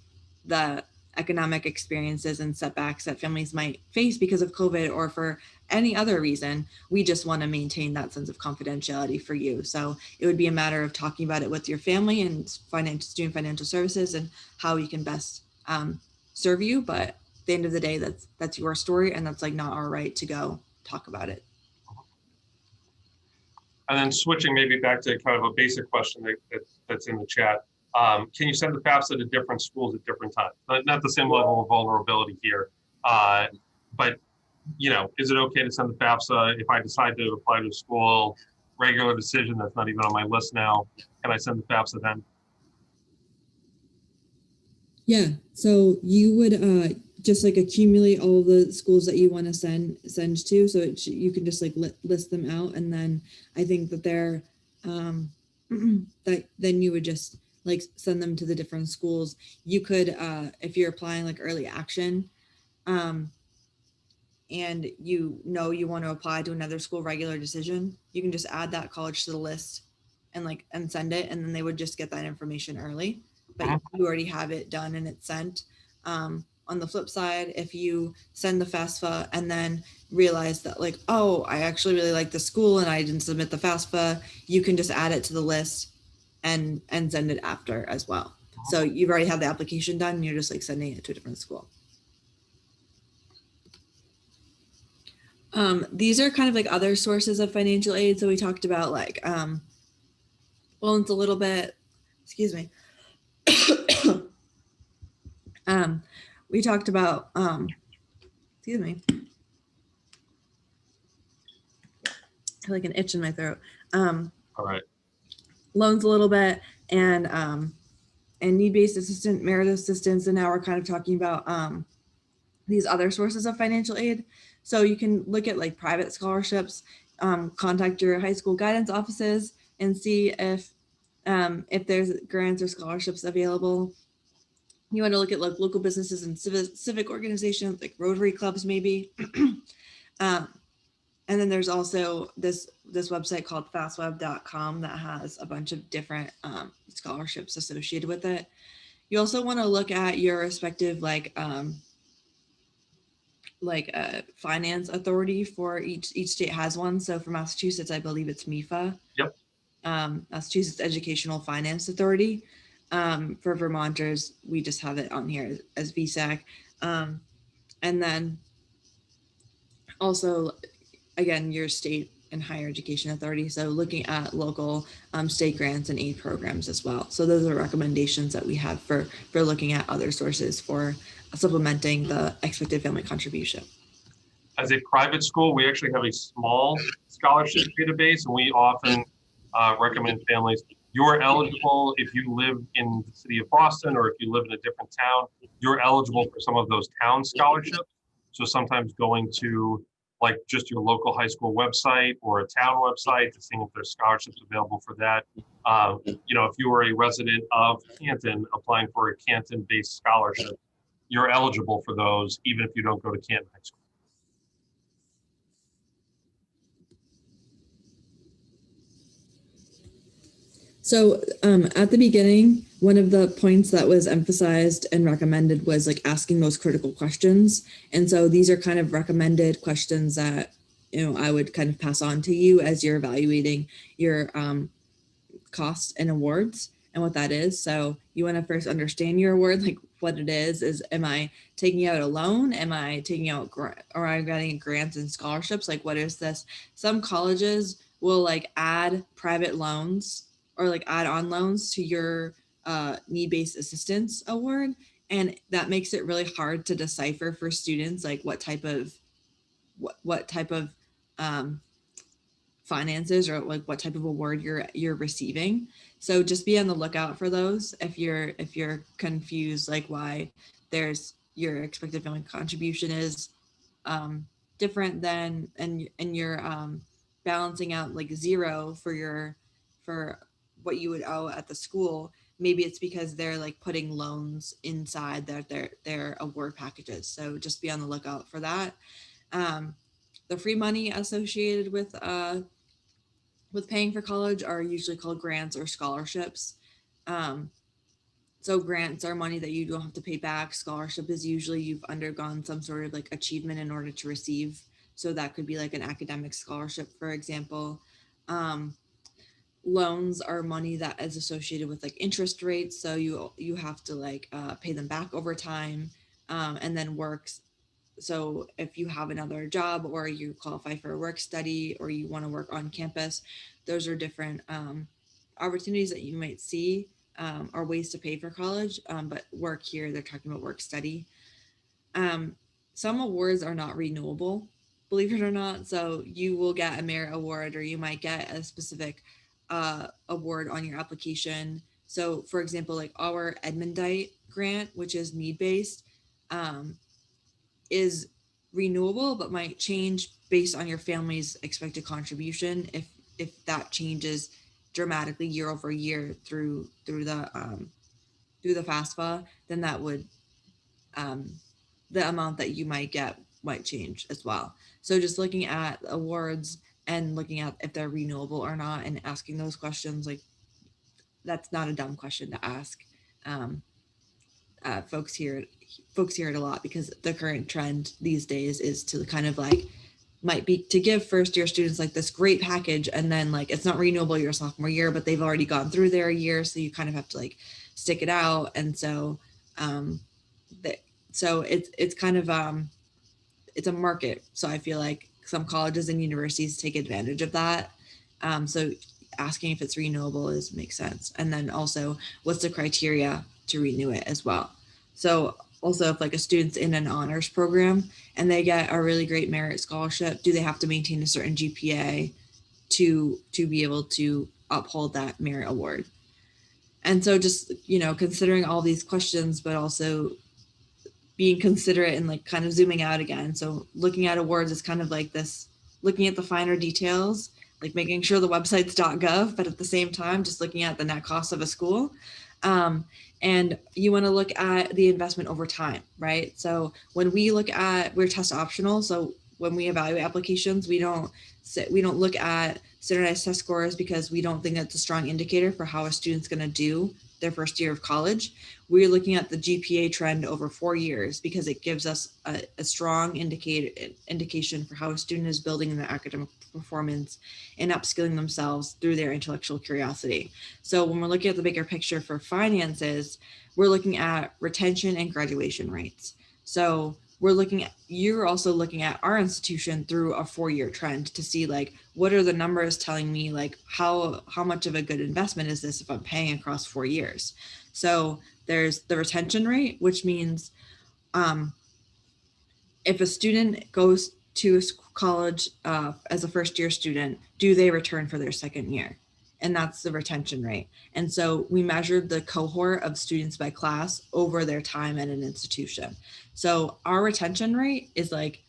the economic experiences and setbacks that families might face because of COVID or for any other reason, we just want to maintain that sense of confidentiality for you. So it would be a matter of talking about it with your family and student financial services and how we can best serve you. But at the end of the day, that's your story, and that's like not our right to go talk about it. And then switching maybe back to kind of a basic question that's in the chat. Can you send the FAFSA to different schools at different times? Not the same level of vulnerability here, but is it okay to send the FAFSA if I decide to apply to a school, regular decision that's not even on my list now? Can I send the FAFSA then? Yeah, so you would just like accumulate all the schools that you want to send to, so you can just like list them out, and then I think that they're that then you would just like send them to the different schools. You could if you're applying like early action and you want to apply to another school regular decision, you can just add that college to the list and send it, and then they would just get that information early, but you already have it done and it's sent. On the flip side, if you send the FAFSA and then realize that like, oh, I actually really like the school and I didn't submit the FAFSA, you can just add it to the list and send it after as well. So you've already had the application done and you're just like sending it to a different school. These are kind of like other sources of financial aid. So we talked about like loans a little bit, excuse me. We talked about, excuse me, I feel like an itch in my throat. All right. Loans a little bit, and need-based assistance, merit assistance, and now we're kind of talking about these other sources of financial aid. So you can look at like private scholarships, contact your high school guidance offices and see if there's grants or scholarships available. You want to look at like local businesses and civic organizations like Rotary clubs maybe. And then there's also this website called fastweb.com that has a bunch of different scholarships associated with it. You also want to look at your respective finance authority for each state has one. So for Massachusetts, I believe it's MIFA. Yep. Massachusetts Educational Finance Authority. For Vermonters, we just have it on here as VSAC. And then also, again, your state and higher education authority. So looking at local state grants and aid programs as well. So those are recommendations that we have for looking at other sources for supplementing the expected family contribution. As a private school, we actually have a small scholarship database, and we often recommend families, you're eligible if you live in the city of Boston, or if you live in a different town, you're eligible for some of those town scholarships. So sometimes going to like just your local high school website or a town website to see if there's scholarships available for that. If you were a resident of Canton applying for a Canton-based scholarship, you're eligible for those even if you don't go to Canton High School. So at the beginning, one of the points that was emphasized and recommended was like asking those critical questions. And so these are kind of recommended questions that, I would kind of pass on to you as you're evaluating your costs and awards and what that is. So you want to first understand your award, like what it is, am I taking out a loan? Am I taking out, or am I getting grants and scholarships? Like, what is this? Some colleges will like add private loans or like add on loans to your need-based assistance award. And that makes it really hard to decipher for students, like what type of finances or like what type of award you're receiving. So just be on the lookout for those if you're confused, like why there's your expected family contribution is different than and you're balancing out like zero for what you would owe at the school. Maybe it's because they're like putting loans inside their award packages. So just be on the lookout for that. The free money associated with paying for college are usually called grants or scholarships. So grants are money that you don't have to pay back. Scholarship is usually you've undergone some sort of like achievement in order to receive. So that could be like an academic scholarship, for example. Loans are money that is associated with like interest rates. So you have to like pay them back over time, and then works. So if you have another job or you qualify for a work study or you want to work on campus, those are different opportunities that you might see or ways to pay for college. But work here, they're talking about work study. Some awards are not renewable, believe it or not. So you will get a merit award or you might get a specific award on your application. So for example, like our Edmondite grant, which is need-based, is renewable but might change based on your family's expected contribution. If that changes dramatically year over year through the FAFSA, then that would the amount that you might get might change as well. So just looking at awards and looking at if they're renewable or not and asking those questions, like that's not a dumb question to ask. Folks hear it a lot because the current trend these days is to kind of like might be to give first year students like this great package and then like it's not renewable your sophomore year, but they've already gone through their year, so you kind of have to like stick it out. And so so it's kind of it's a market. So I feel like some colleges and universities take advantage of that. So asking if it's renewable makes sense. And then also what's the criteria to renew it as well. So also if like a student's in an honors program and they get a really great merit scholarship, do they have to maintain a certain GPA to be able to uphold that merit award? And so just, considering all these questions, but also being considerate and like kind of zooming out again. So looking at awards is kind of like this, looking at the finer details, like making sure the website's .gov, but at the same time, just looking at the net cost of a school. And you want to look at the investment over time, right? So when we look at, we're test optional. So when we evaluate applications, we don't look at standardized test scores because we don't think that's a strong indicator for how a student's going to do their first year of college. We're looking at the GPA trend over 4 years because it gives us a strong indication for how a student is building their academic performance and upskilling themselves through their intellectual curiosity. So when we're looking at the bigger picture for finances, we're looking at retention and graduation rates. So you're also looking at our institution through a 4-year trend to see like, what are the numbers telling me, like how much of a good investment is this if I'm paying across 4 years? So there's the retention rate, which means if a student goes to a college as a first year student, do they return for their second year? And that's the retention rate. And so we measured the cohort of students by class over their time at an institution. So our retention rate is like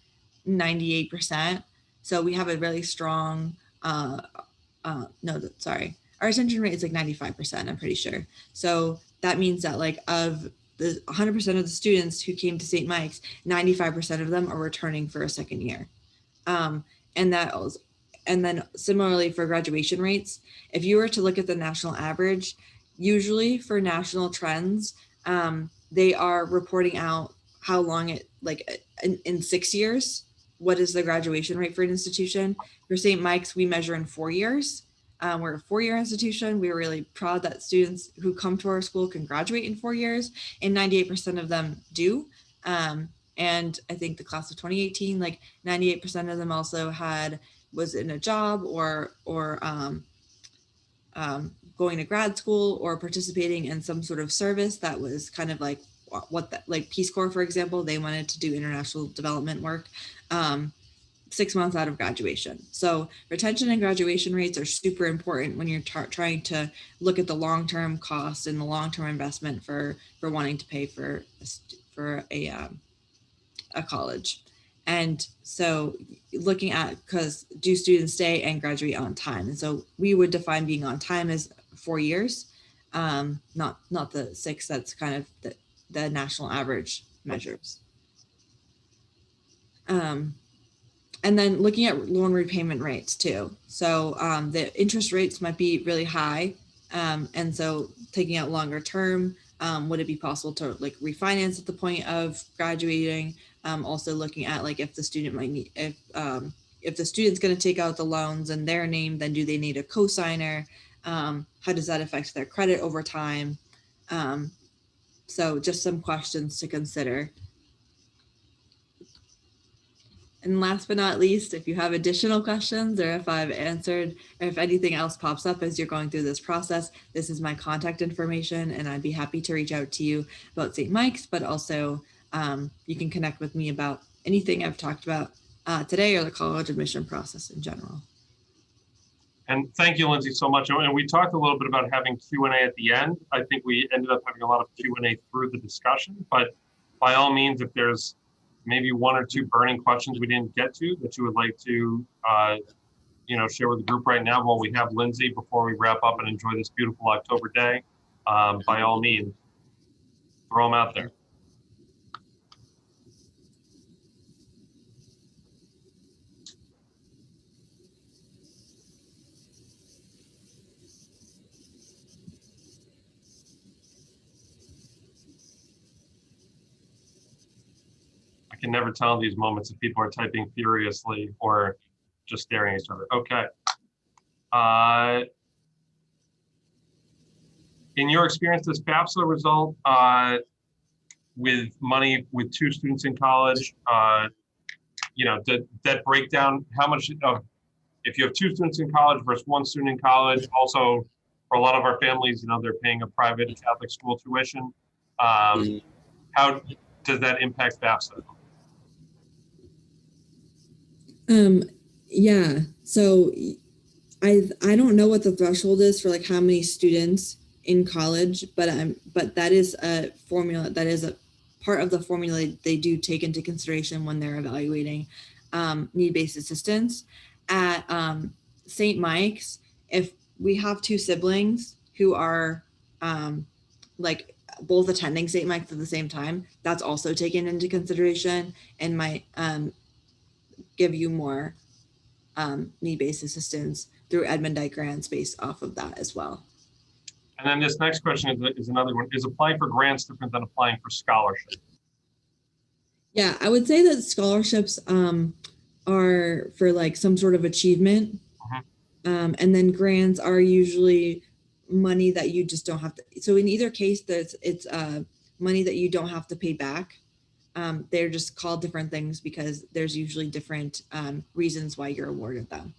98%. So we have a really strong, our retention rate is like 95%, I'm pretty sure. So that means that like of the 100% of the students who came to St. Mike's, 95% of them are returning for a second year. And that and then similarly for graduation rates, if you were to look at the national average, usually for national trends, they are reporting out how long it, like in 6 years, what is the graduation rate for an institution. For St. Mike's, we measure in 4 years. We're a 4-year institution. We're really proud that students who come to our school can graduate in 4 years, and 98% of them do. And I think the class of 2018, like 98% of them also was in a job or going to grad school or participating in some sort of service that was kind of like like Peace Corps, for example. They wanted to do international development work 6 months out of graduation. So retention and graduation rates are super important when you're trying to look at the long-term cost and the long-term investment for wanting to pay for a college. And so looking at, because do students stay and graduate on time? And so we would define being on time as 4 years, not the 6 that's kind of the national average measures. And then looking at loan repayment rates too. So the interest rates might be really high. And so taking out longer term, would it be possible to like refinance at the point of graduating? Also looking at like if the student might need, if the student's going to take out the loans in their name, then do they need a cosigner? How does that affect their credit over time? So just some questions to consider. And last but not least, if you have additional questions or if I've answered, or if anything else pops up as you're going through this process, this is my contact information, and I'd be happy to reach out to you about St. Mike's, but also you can connect with me about anything I've talked about today or the college admission process in general. And thank you, Lindsay, so much. And we talked a little bit about having Q&A at the end. I think we ended up having a lot of Q&A through the discussion, but by all means, if there's maybe 1 or 2 burning questions we didn't get to that you would like to, share with the group right now while we have Lindsay before we wrap up and enjoy this beautiful October day, by all means, throw them out there. I can never tell in these moments if people are typing furiously or just staring at each other. Okay. In your experience, does FAFSA result with money with 2 students in college? That breakdown, how much of, if you have 2 students in college versus 1 student in college, also for a lot of our families, they're paying a private Catholic school tuition. How does that impact FAFSA? Yeah, so I don't know what the threshold is for like how many students in college, but that is a formula, that is a part of the formula they do take into consideration when they're evaluating need-based assistance. At St. Mike's, if we have 2 siblings who are like both attending St. Mike's at the same time, that's also taken into consideration and might give you more need-based assistance through Edmondite grants based off of that as well. And then this next question is another one. Is applying for grants different than applying for scholarships? Yeah, I would say that scholarships are for like some sort of achievement. And then grants are usually money that you just don't have to. So in either case, it's money that you don't have to pay back. They're just called different things because there's usually different reasons why you're awarded them.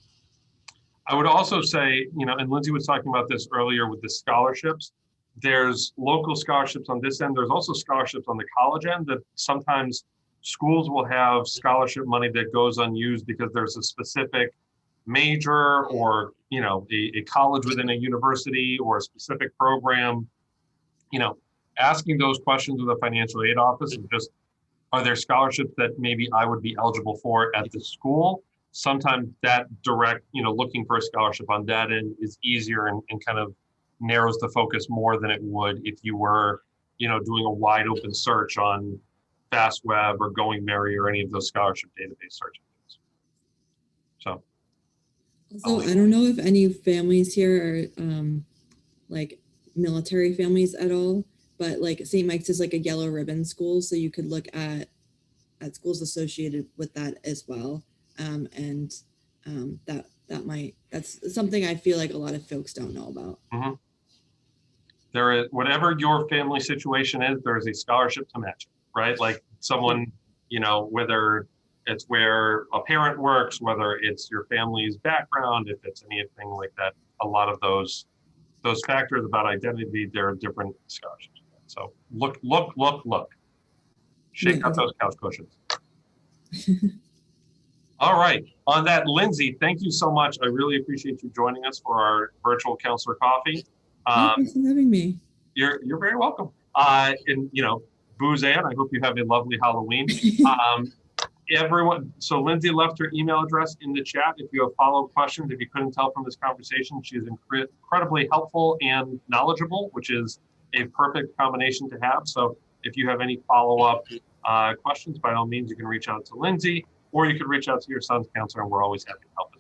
I would also say, and Lindsay was talking about this earlier with the scholarships, there's local scholarships on this end. There's also scholarships on the college end that sometimes schools will have scholarship money that goes unused because there's a specific major or, a college within a university or a specific program. Asking those questions with a financial aid office and just, are there scholarships that maybe I would be eligible for at the school? Sometimes that direct, looking for a scholarship on that end is easier and kind of narrows the focus more than it would if you were, doing a wide open search on FastWeb or Going Merry or any of those scholarship database search engines. So. So I don't know if any families here are like military families at all, but like St. Mike's is like a yellow ribbon school, so you could look at schools associated with that as well. And that's something I feel like a lot of folks don't know about. Mm-hmm. There is, whatever your family situation is, there is a scholarship to match it, right? Like someone, you know, whether it's where a parent works, whether it's your family's background, if it's anything like that, a lot of those factors about identity, there are different scholarships. So look. Shake out those couch cushions. All right. On that, Lindsay, thank you so much. I really appreciate you joining us for our virtual counselor coffee. Thanks for having me. You're very welcome. And you know, Bouzan, I hope you have a lovely Halloween. Everyone, so Lindsay left her email address in the chat. If you have follow-up questions, if you couldn't tell from this conversation, she is incredibly helpful and knowledgeable, which is a perfect combination to have. So if you have any follow-up questions, by all means, you can reach out to Lindsay, or you could reach out to your son's counselor, and we're always happy to help.